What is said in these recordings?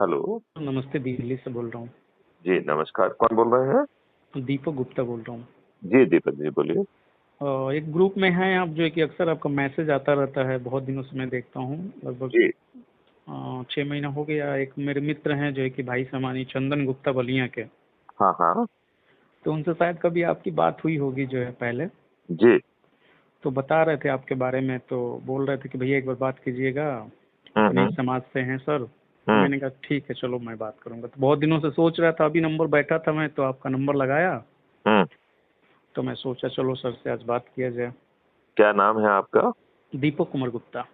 Hello. नमस्ते, दिल्ली से बोल रहा हूँ। जी, नमस्कार। कौन बोल रहे हैं? दीपक गुप्ता बोल रहा हूँ। जी, दीपक जी बोलिए। एक ग्रुप में हैं आप, जो है कि अक्सर आपका मैसेज आता रहता है, बहुत दिनों से मैं देखता हूँ। लगभग जी। 6 महीना हो गया। एक मेरे मित्र हैं जो है कि भाई समानी चंदन गुप्ता बलिया के, हाँ, हाँ। तो उनसे शायद कभी आपकी बात हुई होगी जो है पहले। जी। तो बता रहे थे आपके बारे में, तो बोल रहे थे कि भैया एक बार बात कीजिएगा, हुँ, अपने ही हुँ, समाज से हैं सर। तो हुँ, मैंने कहा ठीक है, चलो मैं बात करूँगा। तो बहुत दिनों से सोच रहा था, अभी नंबर बैठा था मैं तो आपका नंबर लगाया, हुँ। तो मैं सोचा चलो सर से आज बात किया जाए। क्या नाम है आपका? दीपक कुमार गुप्ता।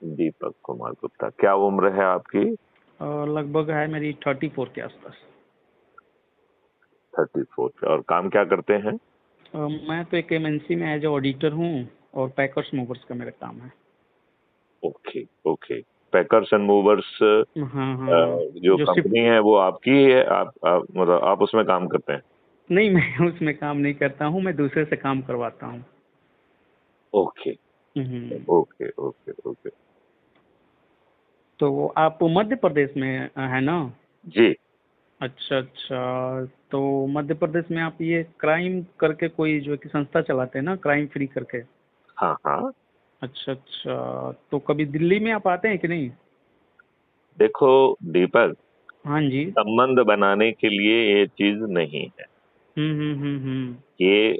दीपक कुमार गुप्ता। क्या उम्र है आपकी? लगभग है मेरी 34 के आसपास। 34। और काम क्या करते हैं? मैं तो एक एमएनसी में एज ए ऑडिटर हूँ, और पैकर्स मूवर्स का मेरा काम है। Okay, okay. Packers and movers हाँ हाँ। जो जो शिफ्ट। कंपनी है वो आपकी ही है? आप मतलब आप उसमें काम करते हैं? नहीं, मैं उसमें काम नहीं करता हूँ, मैं दूसरे से काम करवाता हूँ। Okay, hmm. Okay, okay, okay. तो आप मध्य प्रदेश में है ना? जी। अच्छा अच्छा। तो मध्य प्रदेश में आप ये क्राइम करके कोई जो है कि संस्था चलाते हैं ना, क्राइम फ्री करके? हाँ, हाँ। अच्छा अच्छा। तो कभी दिल्ली में आप आते हैं कि नहीं? देखो दीपक, हाँ जी। संबंध बनाने के लिए ये चीज़ नहीं है। हम्म। ये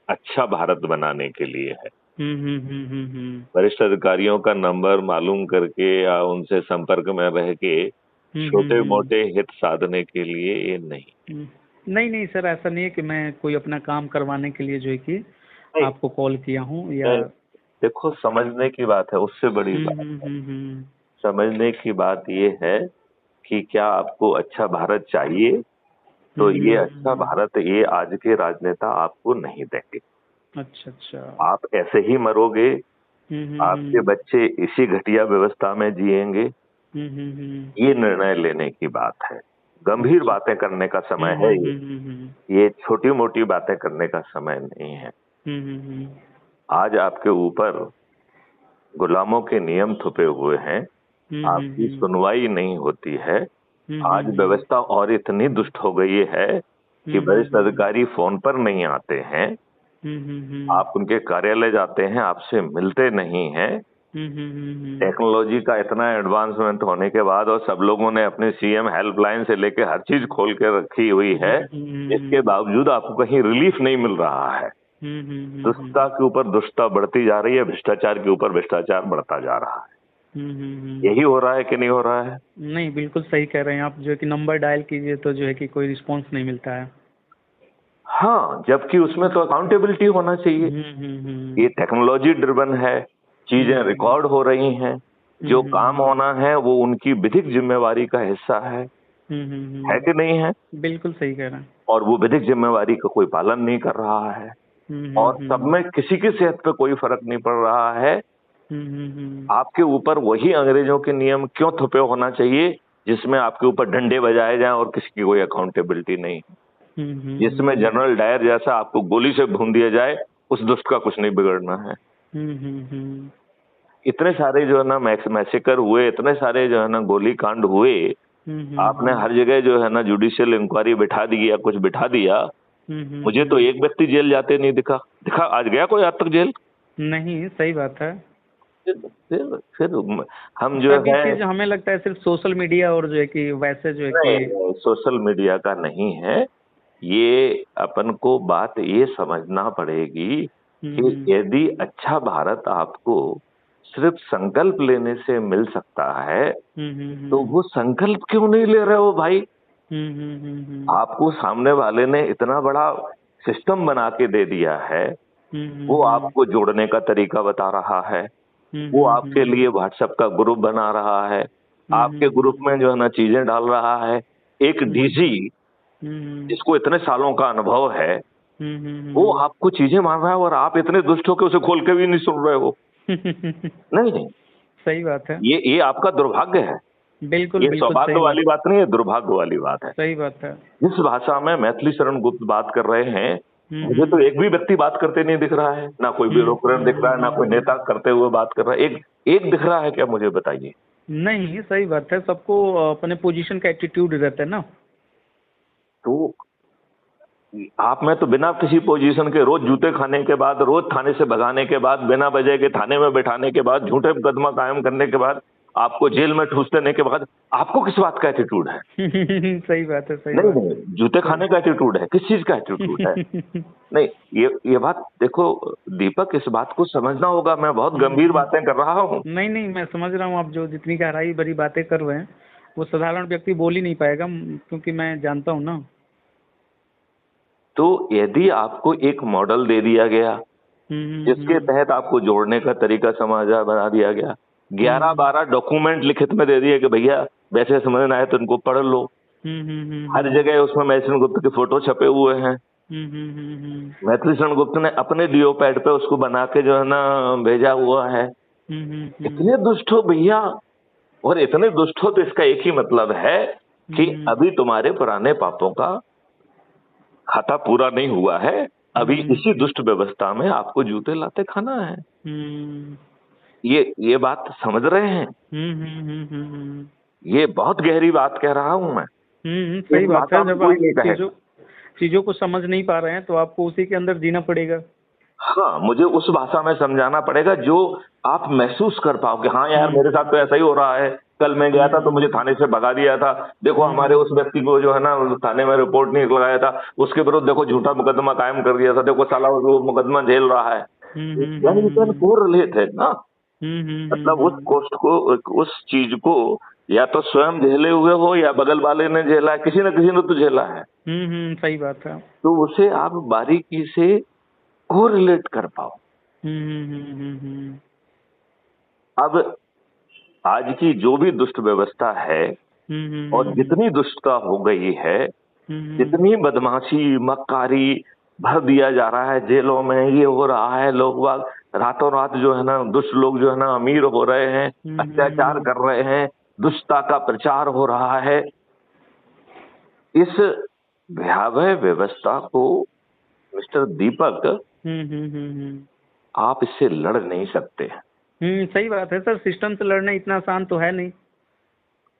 अच्छा भारत बनाने के लिए है। हम्म। वरिष्ठ अधिकारियों का नंबर मालूम करके या उनसे संपर्क में रह के छोटे हम्म। मोटे हित साधने के लिए ये नहीं। नहीं नहीं सर, ऐसा नहीं है कि मैं कोई अपना काम करवाने के लिए जो है कि नहीं, आपको कॉल किया हूँ या। नहीं, देखो समझने की बात है, उससे बड़ी बात। हम्म। समझने की बात ये है कि क्या आपको अच्छा भारत चाहिए? तो ये अच्छा हम्म। भारत ये आज के राजनेता आपको नहीं देंगे। अच्छा अच्छा। आप ऐसे ही मरोगे। आपके हम्म। बच्चे इसी घटिया व्यवस्था में जिएंगे। हम्म। ये निर्णय लेने की बात है। गंभीर अच्छा। बातें करने का समय है ये। हम्म। ये छोटी-मोटी बातें करने का समय नहीं है। हम्म। आज आपके ऊपर गुलामों के नियम थुपे हुए हैं। आपकी सुनवाई नहीं होती है। आज व्यवस्था और इतनी दुष्ट हो गई है कि वरिष्ठ अधिकारी फोन पर नहीं आते हैं। आप उनके कार्यालय जाते हैं, आपसे मिलते नहीं हैं। टेक्नोलॉजी का इतना एडवांसमेंट होने के बाद और सब लोगों ने अपने सीएम हेल्पलाइन से लेके हर चीज खोल के रखी हुई है, इसके बावजूद आपको कहीं रिलीफ नहीं मिल रहा है। दुष्टता के ऊपर दुष्टता बढ़ती जा रही है, भ्रष्टाचार के ऊपर भ्रष्टाचार बढ़ता जा रहा है। यही हो रहा है कि नहीं हो रहा है? नहीं, बिल्कुल सही कह रहे हैं आप, जो है कि नंबर डायल कीजिए तो जो है कि कोई रिस्पांस नहीं मिलता है। हाँ, जबकि उसमें तो अकाउंटेबिलिटी होना चाहिए। हम्म। ये टेक्नोलॉजी ड्रिवन है। चीजें रिकॉर्ड हो रही हैं। जो काम होना है वो उनकी विधिक जिम्मेवारी का हिस्सा है कि नहीं है? बिल्कुल सही कह रहे हैं। और वो विधिक जिम्मेवारी का कोई पालन नहीं कर रहा है। और सब में किसी की सेहत पे कोई फर्क नहीं पड़ रहा है। हम्म। आपके ऊपर वही अंग्रेजों के नियम क्यों थुपे होना चाहिए जिसमें आपके ऊपर डंडे बजाए जाएं और किसी की कोई अकाउंटेबिलिटी नहीं, जिसमें जनरल डायर जैसा आपको गोली से भून दिया जाए, उस दुष्ट का कुछ नहीं बिगड़ना है। हम्म। इतने सारे जो है ना मैसेकर हुए, इतने सारे जो है ना गोली कांड हुए। आपने हर जगह जो है ना जुडिशियल इंक्वायरी बिठा दी या कुछ बिठा दिया। मुझे तो एक व्यक्ति जेल जाते नहीं दिखा। दिखा आज गया कोई आज तक जेल? नहीं, सही बात है। फिर हम जो सभी है, चीज हमें लगता है सिर्फ सोशल मीडिया और जो है कि वैसे जो है कि। नहीं सोशल मीडिया का नहीं है ये। अपन को बात ये समझना पड़ेगी कि हम्म। यदि अच्छा भारत आपको सिर्फ संकल्प लेने से मिल सकता है, तो वो संकल्प क्यों नहीं ले रहे हो भाई? आपको सामने वाले ने इतना बड़ा सिस्टम बना के दे दिया है। वो आपको जोड़ने का तरीका बता रहा है। वो आपके लिए व्हाट्सएप का ग्रुप बना रहा है। आपके ग्रुप में जो है ना चीजें डाल रहा है। एक डीजी जिसको इतने सालों का अनुभव है, वो आपको चीजें मार रहा है और आप इतने दुष्ट हो के उसे खोल के भी नहीं सुन रहे हो। नहीं, नहीं। सही बात है। ये आपका दुर्भाग्य है। बिल्कुल ये बिल्कुल सौभाग्य सही बात। वाली बात नहीं है, दुर्भाग्य वाली बात है। सही बात है। जिस भाषा में मैथिली शरण गुप्त बात कर रहे हैं, मुझे तो हम्म। एक भी व्यक्ति बात करते नहीं दिख रहा है। ना कोई ब्यूरोक्रेट दिख रहा है, ना कोई नेता करते हुए बात कर रहा है। एक एक दिख रहा है क्या, मुझे बताइए? नहीं, सही बात है, सबको अपने पोजीशन का एटीट्यूड रहता है ना। तो आप में तो बिना किसी पोजीशन के रोज जूते खाने के बाद, रोज थाने से भगाने के बाद, बिना वजह के थाने में बैठाने के बाद, झूठे मुकदमा कायम करने के बाद, आपको जेल में ठूस देने के बाद, आपको किस बात का एटीट्यूड है? सही बात है, सही नहीं बात नहीं, जूते खाने का एटीट्यूड है, किस चीज का एटीट्यूड है? है। नहीं, ये बात देखो दीपक, इस बात को समझना होगा, मैं बहुत गंभीर बातें कर रहा हूँ। नहीं नहीं, मैं समझ रहा हूँ, आप जो जितनी गहराई भरी बातें कर रहे हैं वो साधारण व्यक्ति बोल ही नहीं पाएगा, क्योंकि मैं जानता हूँ ना। तो यदि आपको एक मॉडल दे दिया गया जिसके तहत आपको जोड़ने का तरीका समझा बना दिया गया, 11-12 डॉक्यूमेंट लिखित में दे दिए कि भैया वैसे समझना है तो इनको पढ़ लो, हर जगह उसमें मैथिली गुप्त के फोटो छपे हुए हैं, मैथिली शरण गुप्त ने अपने डीओ पैड पे उसको बना के जो है ना भेजा हुआ है। इतने दुष्ट हो भैया, और इतने दुष्ट हो तो इसका एक ही मतलब है कि अभी तुम्हारे पुराने पापों का खाता पूरा नहीं हुआ है, अभी इसी दुष्ट व्यवस्था में आपको जूते लाते खाना है। ये बात समझ रहे हैं? ये बहुत गहरी बात कह रहा हूं मैं। सही बात है, जब आप चीजों को समझ नहीं पा रहे हैं तो आपको उसी के अंदर जीना पड़ेगा। हाँ, मुझे उस भाषा में समझाना पड़ेगा जो आप महसूस कर पाओ कि हाँ यार मेरे साथ तो ऐसा ही हो रहा है, कल मैं गया था तो मुझे थाने से भगा दिया था, देखो हमारे उस व्यक्ति को जो है ना थाने में रिपोर्ट नहीं लगाया था, उसके विरुद्ध देखो झूठा मुकदमा कायम कर दिया था, देखो साला वो मुकदमा झेल रहा है। कोरिलेट है ना, मतलब उस कोस्ट को, उस चीज को या तो स्वयं झेले हुए हो या बगल वाले ने झेला है, किसी न किसी ने तो झेला है। सही बात है। तो उसे आप बारीकी से कोरिलेट कर पाओ। अब आज की जो भी दुष्ट व्यवस्था है और जितनी दुष्टता हो गई है, जितनी बदमाशी मक्कारी भर दिया जा रहा है जेलों में, ये हो रहा है, लोग बाग रातों रात जो है ना दुष्ट लोग जो है ना अमीर हो रहे हैं, अत्याचार कर रहे हैं, दुष्टता का प्रचार हो रहा है। इस भयावह व्यवस्था को मिस्टर दीपक आप इससे लड़ नहीं सकते। सही बात है सर, सिस्टम से लड़ना इतना आसान तो है नहीं।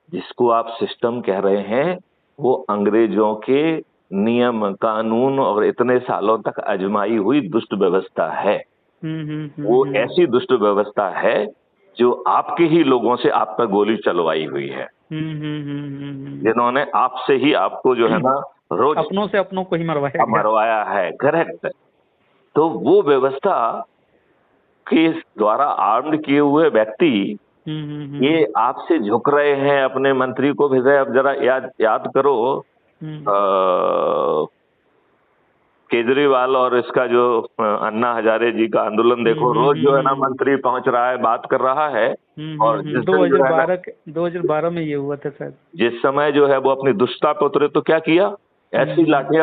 जिसको आप सिस्टम कह रहे हैं वो अंग्रेजों के नियम कानून और इतने सालों तक आजमाई हुई दुष्ट व्यवस्था है। वो ऐसी दुष्ट व्यवस्था है जो आपके ही लोगों से आप पर गोली चलवाई हुई है, जिन्होंने आपसे ही आपको जो है ना रोज अपनों से अपनों को ही मरवाया है। करेक्ट। तो वो व्यवस्था के द्वारा आर्म्ड किए हुए व्यक्ति ये आपसे झुक रहे हैं अपने मंत्री को भेजा। अब जरा याद करो केजरीवाल और इसका जो अन्ना हजारे जी का आंदोलन देखो, रोज जो है ना मंत्री पहुंच रहा है, बात कर रहा है। और 2012 में ये हुआ था सर। जिस समय जो है वो अपनी दुष्टता पे उतरे तो क्या किया, ऐसी लाठियां